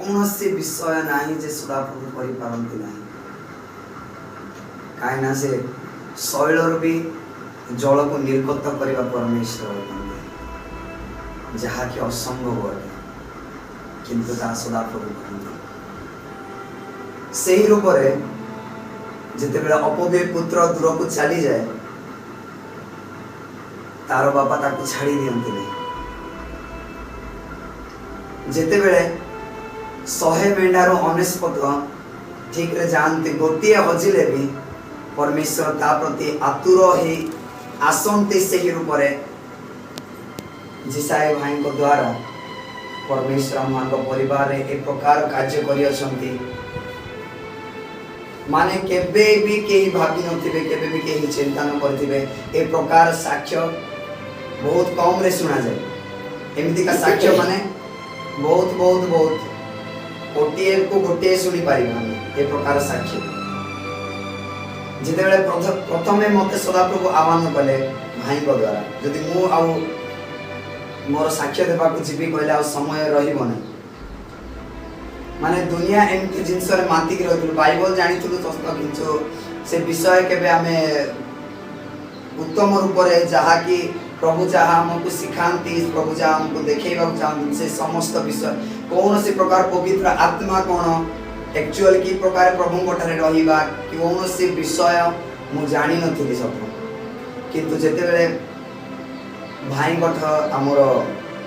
कौन सी विषय नहीं जे सदाप्रभु करिपारंती नहीं कहीं से शैलर भी जल को निर्गत करने परमेश्वर जहाँकि असंभव अटे किंतु ता सदाप्रभु करते से ही रूप जिते बेले अपव्यय पुत्र दूर को चली जाए तार बापा ताको छाड़ी दियंती नहीं जिते बेले 100 मेंढार 99 ठीक रे जानते गोटे हजिले भी परमेश्वर ता प्रति आतुर ही आसंती से ही रूप जिसाई भाई को द्वारा परमेश्वर मान परिवार एक प्रकार कार्य करियछंती माने केबे भी केही भाबी नथिबे केबे भी केही चिंता न करथिबे ए प्रकार साक्ष्य बहुत कम रे सुना जाए एमिति का साक्ष्य माने बहुत बहुत बहुत कोटिए को गोटे सुनी पारि हम ए प्रकार साक्ष्य जिते बेले प्रथमे मते सदाप्रभु आह्वान कले भाई को द्वारा जदि मु आ मोर साक्ष्य देबा को जीवी कहले आ समय रहिबो नै माने दुनिया एमती जिनस रे माती के रहथु बाइबल जानिथु तो किंतु से विषय केबे हमें उत्तम रूप रे जहा कि प्रभु जहा हमको सिखांती प्रभु जहा हमको देखैबा चाहନ୍ତି से समस्त विषय कौन से प्रकार पवित्र आत्मा कौन एक्चुअल की प्रकार प्रभु कोठारे रहिबा कि कौन से विषय मु जानि नथिली सब किंतु जेते बेले भाई गठ हमर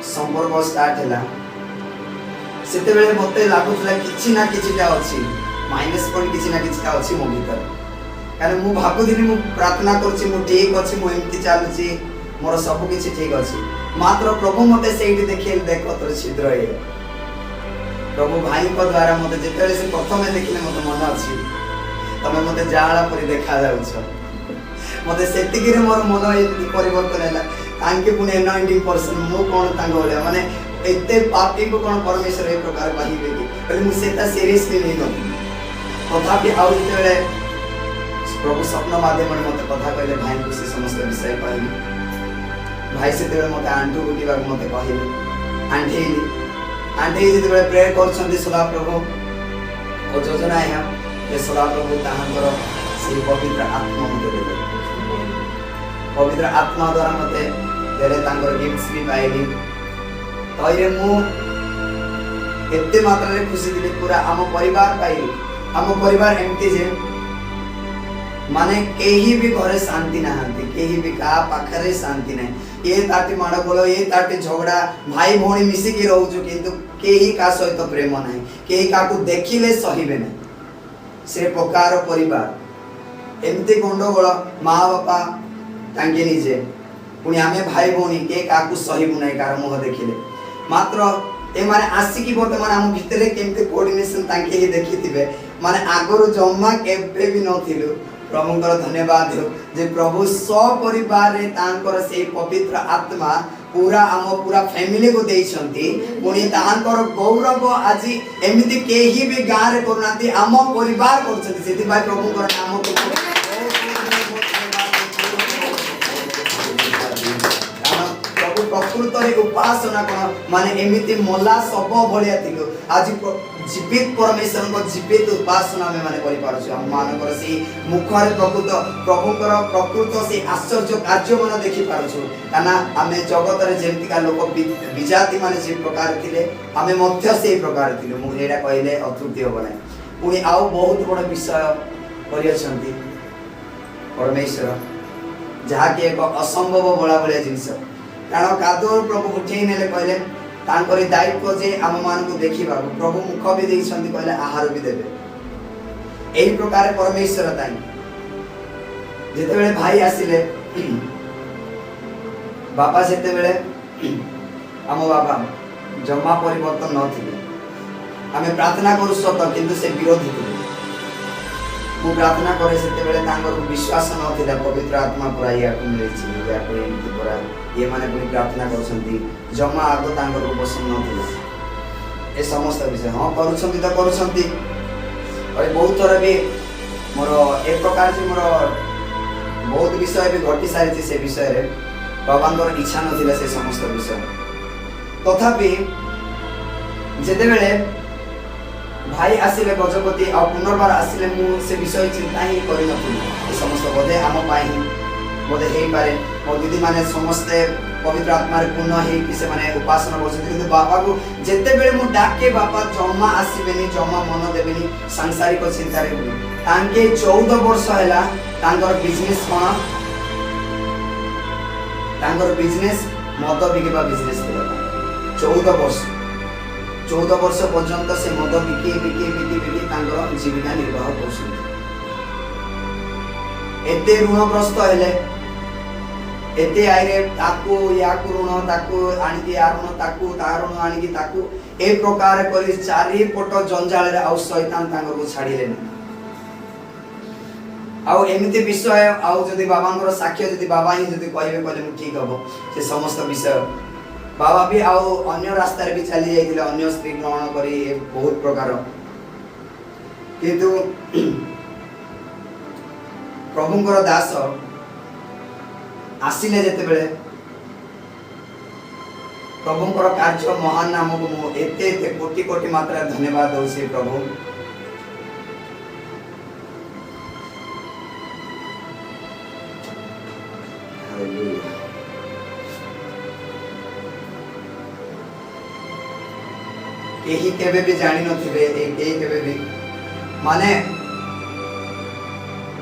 संपर्क स्टार्ट हैला सेते बेले मते लागुतला किछि ना किछिटा अछि माइनस पॉइंट किछि ना किछिटा अछि मो भीतर कारण मु भाबुदिनी मु प्रार्थना करछि मु ठीक अछि मु एमति चालुछि मोर सब किछि ठीक अछि मात्र प्रभु मते सेठी देखिल देखो तो छिद्र हे प्रभु भाई को द्वारा मते जेतेले से प्रथमे देखिले मते मन अछि तमे मते जाला परि देखा जाउछ मते सेतिकी रे मोर मन एति परिवर्तन हैला तांके पुने 90% मो कोन तांग होले माने एते पापी को कोन परमेश्वर ए प्रकार कहिबे कि पहले मु सेता सीरियसली नहीं न तथापि आउ जेतेले प्रभु स्वप्न माध्यम मते कथा कहले भाई को से समस्त विषय कहली भाई सेतेले मते आंटू उठीबा मते कहले आंटी जेतेले प्रे करछन्ती सदा प्रभु ओ योजना है ये सदा प्रभु ताहांकर से पवित्र आत्मा मते देले पवित्र आत्मा द्वारा मते देले तांकर गिफ्ट्स भी पाइली तइरे मु एते मात्रा रे खुशी दिले पूरा हम परिवार पाइली हम परिवार एमती जे माने केही भी घरे शांति नाहंती केही भी का पाखरे शांति नै ये ताटी माड़ बोलो ये ताटी झगड़ा भाई भौणी मिसी की रहउछु किंतु केही का सहित प्रेम नै केही का को देखिले सहिबे नै से प्रकार परिवार एमती गंडगोल माँ बापा तांके निजे पुणी आमे भाई भौणी के का को सहिबु नै कार मुह देखिले मात्र ए माने आसी की वर्तमान हम भितरे केमते कोऑर्डिनेशन तांके ही देखिथिबे माने आगरो जम्मा केबे भी नथिलु प्रभुଙ୍କର धन्यवाद हो जे प्रभु सपरिवार रे तांकर से पवित्र आत्मा पूरा हम पूरा फैमिली को देइछंती पुणी तांकर गौरव आज एमिति केही भी गां रे करनाती हम परिवार करछंती सेति भाई प्रभुଙ୍କର नाम को प्रभु प्रकृत रे उपासना कोन माने एमिति मोला सब भलिया थिलो आज जीवित परमेश्वर को जीवित उपासना में माने करि पारछु हम मानकर से मुखर प्रभुकर प्रकृत से आश्चर्य कार्य मन देखि पारछु काना हमें जगत रे जेमति का लोक विजाति माने जे प्रकार थिले हमें मध्य से प्रकार थिले मु एडा कहले अतृप्ति हो नै पुनी आउ बहुत बड़ विषय करियछंती परमेश्वर जहा कि एक असंभव बड़ा बड़ा जिंस कारण कादो प्रभु उठेई नेले कहले तांकरी दायित्व जे आम मान को देखिबा प्रभु मुख भी देइछंती कहले आहार भी देबे एही प्रकार परमेश्वर ताई जेते बेले भाई आसिले बाबा जेते बेले आम बाबा जम्मा परिवर्तन न थिले हमें प्रार्थना करू सत किंतु से विरोधी थिले मु प्रार्थना करे सेते बेले तांकर विश्वास न थिला पवित्र आत्मा पूरा या को मिलैछि या को एमति पूरा ये माने पुनी प्रार्थना करछंती जमा आगो तांकर को पसंद न थिला ए समस्त विषय हां करूछंती त करूछंती अरे बहुत थोड़ा भी मोर एक प्रकार से मोर बहुत विषय भी घटी सारी से विषय रे भगवानर इच्छा न से समस्त विषय तथापि जेते बेले भाई आसिले गजपति आ पुनर्बार आसिले मु से विषय चिंता ही करि नथुनी ए समस्त बोधे आम पाई बोधे हे पारे मो दीदी माने समस्त पवित्र आत्मा रे पूर्ण हे कि से माने उपासना करछथि किंतु बाबा को जेते बेले मु डाके बाबा जम्मा आसीबेनी जम्मा मन देबेनी सांसारिक चिंता रे बुली तांके 14 वर्ष हैला तांगर बिजनेस कोन तांगर बिजनेस मद बिकेबा बिजनेस थिला 14 वर्ष पर्यंत से मद बिकी तांगर जीविका निर्वाह करछथि एते ऋणग्रस्त हेले एते आइरे ताकू या ऋण ताकू आनिकी या ऋण ताकू ता ऋण आनिकी ताकू ए प्रकार करी चारि पट जंजाल रे आ शैतान तांगर को छाडिले न आउ एमिति विषय आउ जदि बाबांकर साक्ष्य जदि बाबा ही जदि कहबे कहले मु ठीक हबो से समस्त विषय बाबा भी आउ अन्य रास्ता रे भी चली जाइतिले अन्य स्त्री ग्रहण करी बहुत प्रकार किंतु प्रभुंकर दास आसिले जेते बेले प्रभुंकर कार्य महान नाम को मु एते एते कोटि कोटि मात्रा धन्यवाद दउ से प्रभु हालेलुया केही केबे भी जानि नथिबे केही केबे भी माने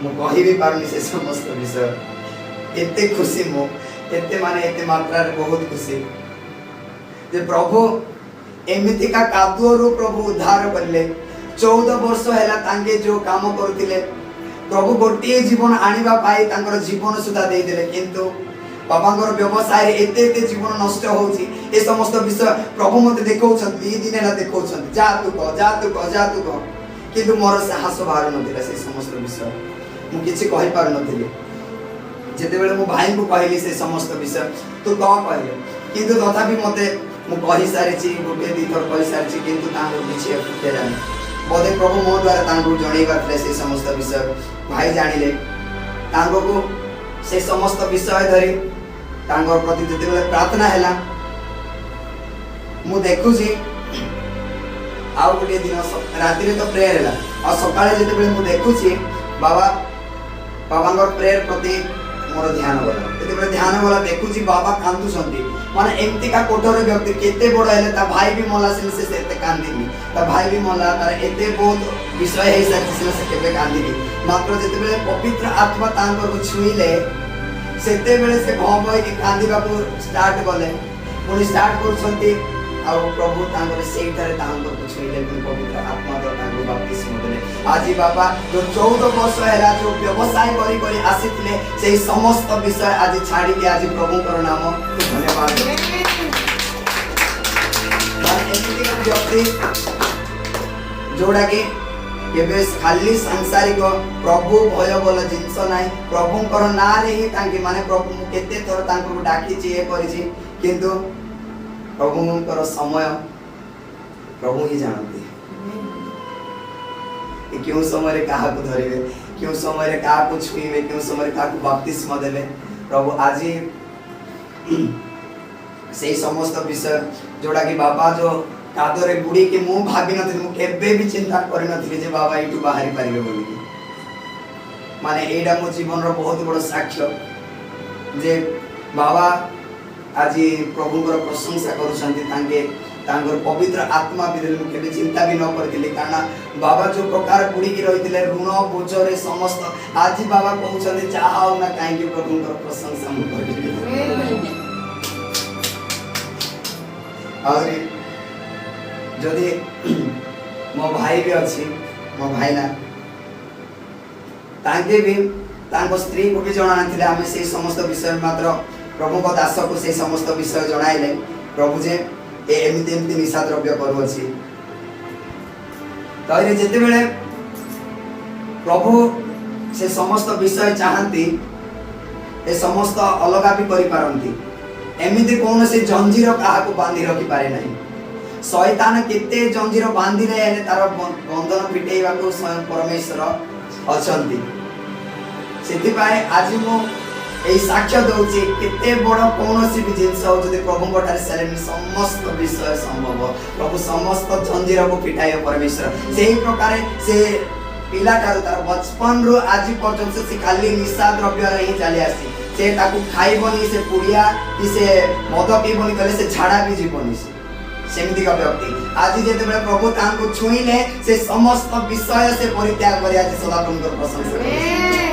मु कहि भी पारनी से समस्त विषय एते खुशी मो एते माने एते मात्रा रे बहुत खुशी जे प्रभु एमिति का कादुओ प्रभु उद्धार करले 14 वर्ष हैला तांगे जो काम करथिले प्रभु गोटे जीवन आनिबा पाई तांकर जीवन सुधा दे देले किंतु बाबांकर व्यवसाय रे एते एते जीवन नष्ट होउची ए समस्त विषय प्रभु मते देखौछन दी दिन ना देखौछन जा तू कह किंतु मोर साहस बाहर नथिला से समस्त विषय मु किछि कहि पार नथिले जेते बेले मु भाई को कहली से समस्त विषय तो कहले किंतु तथापि मते मु कहि सारी छी गोटे दी थर कहि सारी छी किंतु तांको किछि फुटे जानि बोधे प्रभु मो द्वारा तांको जणैबा थले से समस्त विषय भाई जानिले तांको को से समस्त विषय धरि तांको प्रति जेते बेले प्रार्थना हैला मु देखु छी आउ गोटे दिन राति रे तो प्रेयर हैला आ सकाळे जेते बेले मु देखु छी बाबा बाबांगर प्रेयर प्रति मोर ध्यान गला जेते बेले ध्यान गला देखु छी बाबा कांदु संती माने एम्ति का कोठर व्यक्ति केते बड़ हैले ता भाई भी मला से एते कांदिनी ता भाई भी मला तार एते बहुत विषय है से केबे कांदिनी मात्र जेते बेले पवित्र आत्मा तांकर को छुईले सेते बेले से भय कि कांदिबा को स्टार्ट गले पुनी स्टार्ट करछंती आ प्रभु तांकर सेही तारे तांकर को छुईले पवित्र आत्मा द्वारा तांकर बपतिस्म देले आज बाबा जो 14 वर्ष हैला जो व्यवसाय करी करी आसीथिले सेही समस्त विषय आज छाडी के आज प्रभु कर नाम धन्यवाद एमिति व्यक्ति जोड़ा के केबे खाली सांसारिक प्रभु भय बोल जिंस नाही प्रभुंकर ना रे ही तांके माने प्रभु केते थोर तांको डाकी छि ए करि छि किंतु प्रभुंकर समय प्रभु ही जानते क्यों समय रे काहा को धरिबे क्यों समय रे काहा को छुईबे क्यों समय रे काहा को बपतिस्म देबे प्रभु आज से समस्त विषय जोड़ा कि बाबा जो कादरे बुड़ी के मु भाबी नथि मु केबे भी चिंता करि नथि जे बाबा इटु बाहरी पारिबे बोली माने एडा मो जीवन रो बहुत बड़ साक्ष्य जे बाबा आज प्रभुंकर प्रशंसा करूछंती तांगे तांगर पवित्र आत्मा विदल मु केबे चिंता भी न करथिले कारण बाबा जो प्रकार बुड़ी की रहिथिले ऋण बोझ रे समस्त आज बाबा कहउछंती चाहाउ ना काहे कि प्रभुंकर प्रशंसा मु करिबे और जदि मो भाई भी अच्छी मो भाई ना तांके भी तांको स्त्री को भी जणा नथिले आमे से समस्त विषय मात्र प्रभु को दास को से समस्त विषय जणाइले प्रभु जे एमिति एमिति निशा द्रव्य करू अछि तइरे जेते बेले प्रभु से समस्त विषय चाहंती ए समस्त अलगा भी करि पारंती एमिति कोन से जंजीर काहा को बांधी रखि पारे नहीं शैतान केते जंजीर बांधी ले एने तार बंधन फिटेइबा को स्वयं परमेश्वर अछंती सेति पाए आज मो এই সাক্ষ্য দଉଛି কেতে বড় কোনসি भी जिंस हो जदि प्रभु कोठारे सेलेनी समस्त विषय संभव प्रभु समस्त जंजीर को फिटाय परमेश्वर सेही प्रकार से पिला ठारू तार बचपन रु आज पर्यंत से खाली निशा द्रव्य रही चली आसी से ताकू खाइबनी से पुड़िया कि से मद पीबनी कले से झाड़ा भी जीवनी सेमती का व्यक्ति आज जेते बेले प्रभु तांको छुईले से समस्त विषय से परित्याग करी आज सदा प्रभु प्रशंसा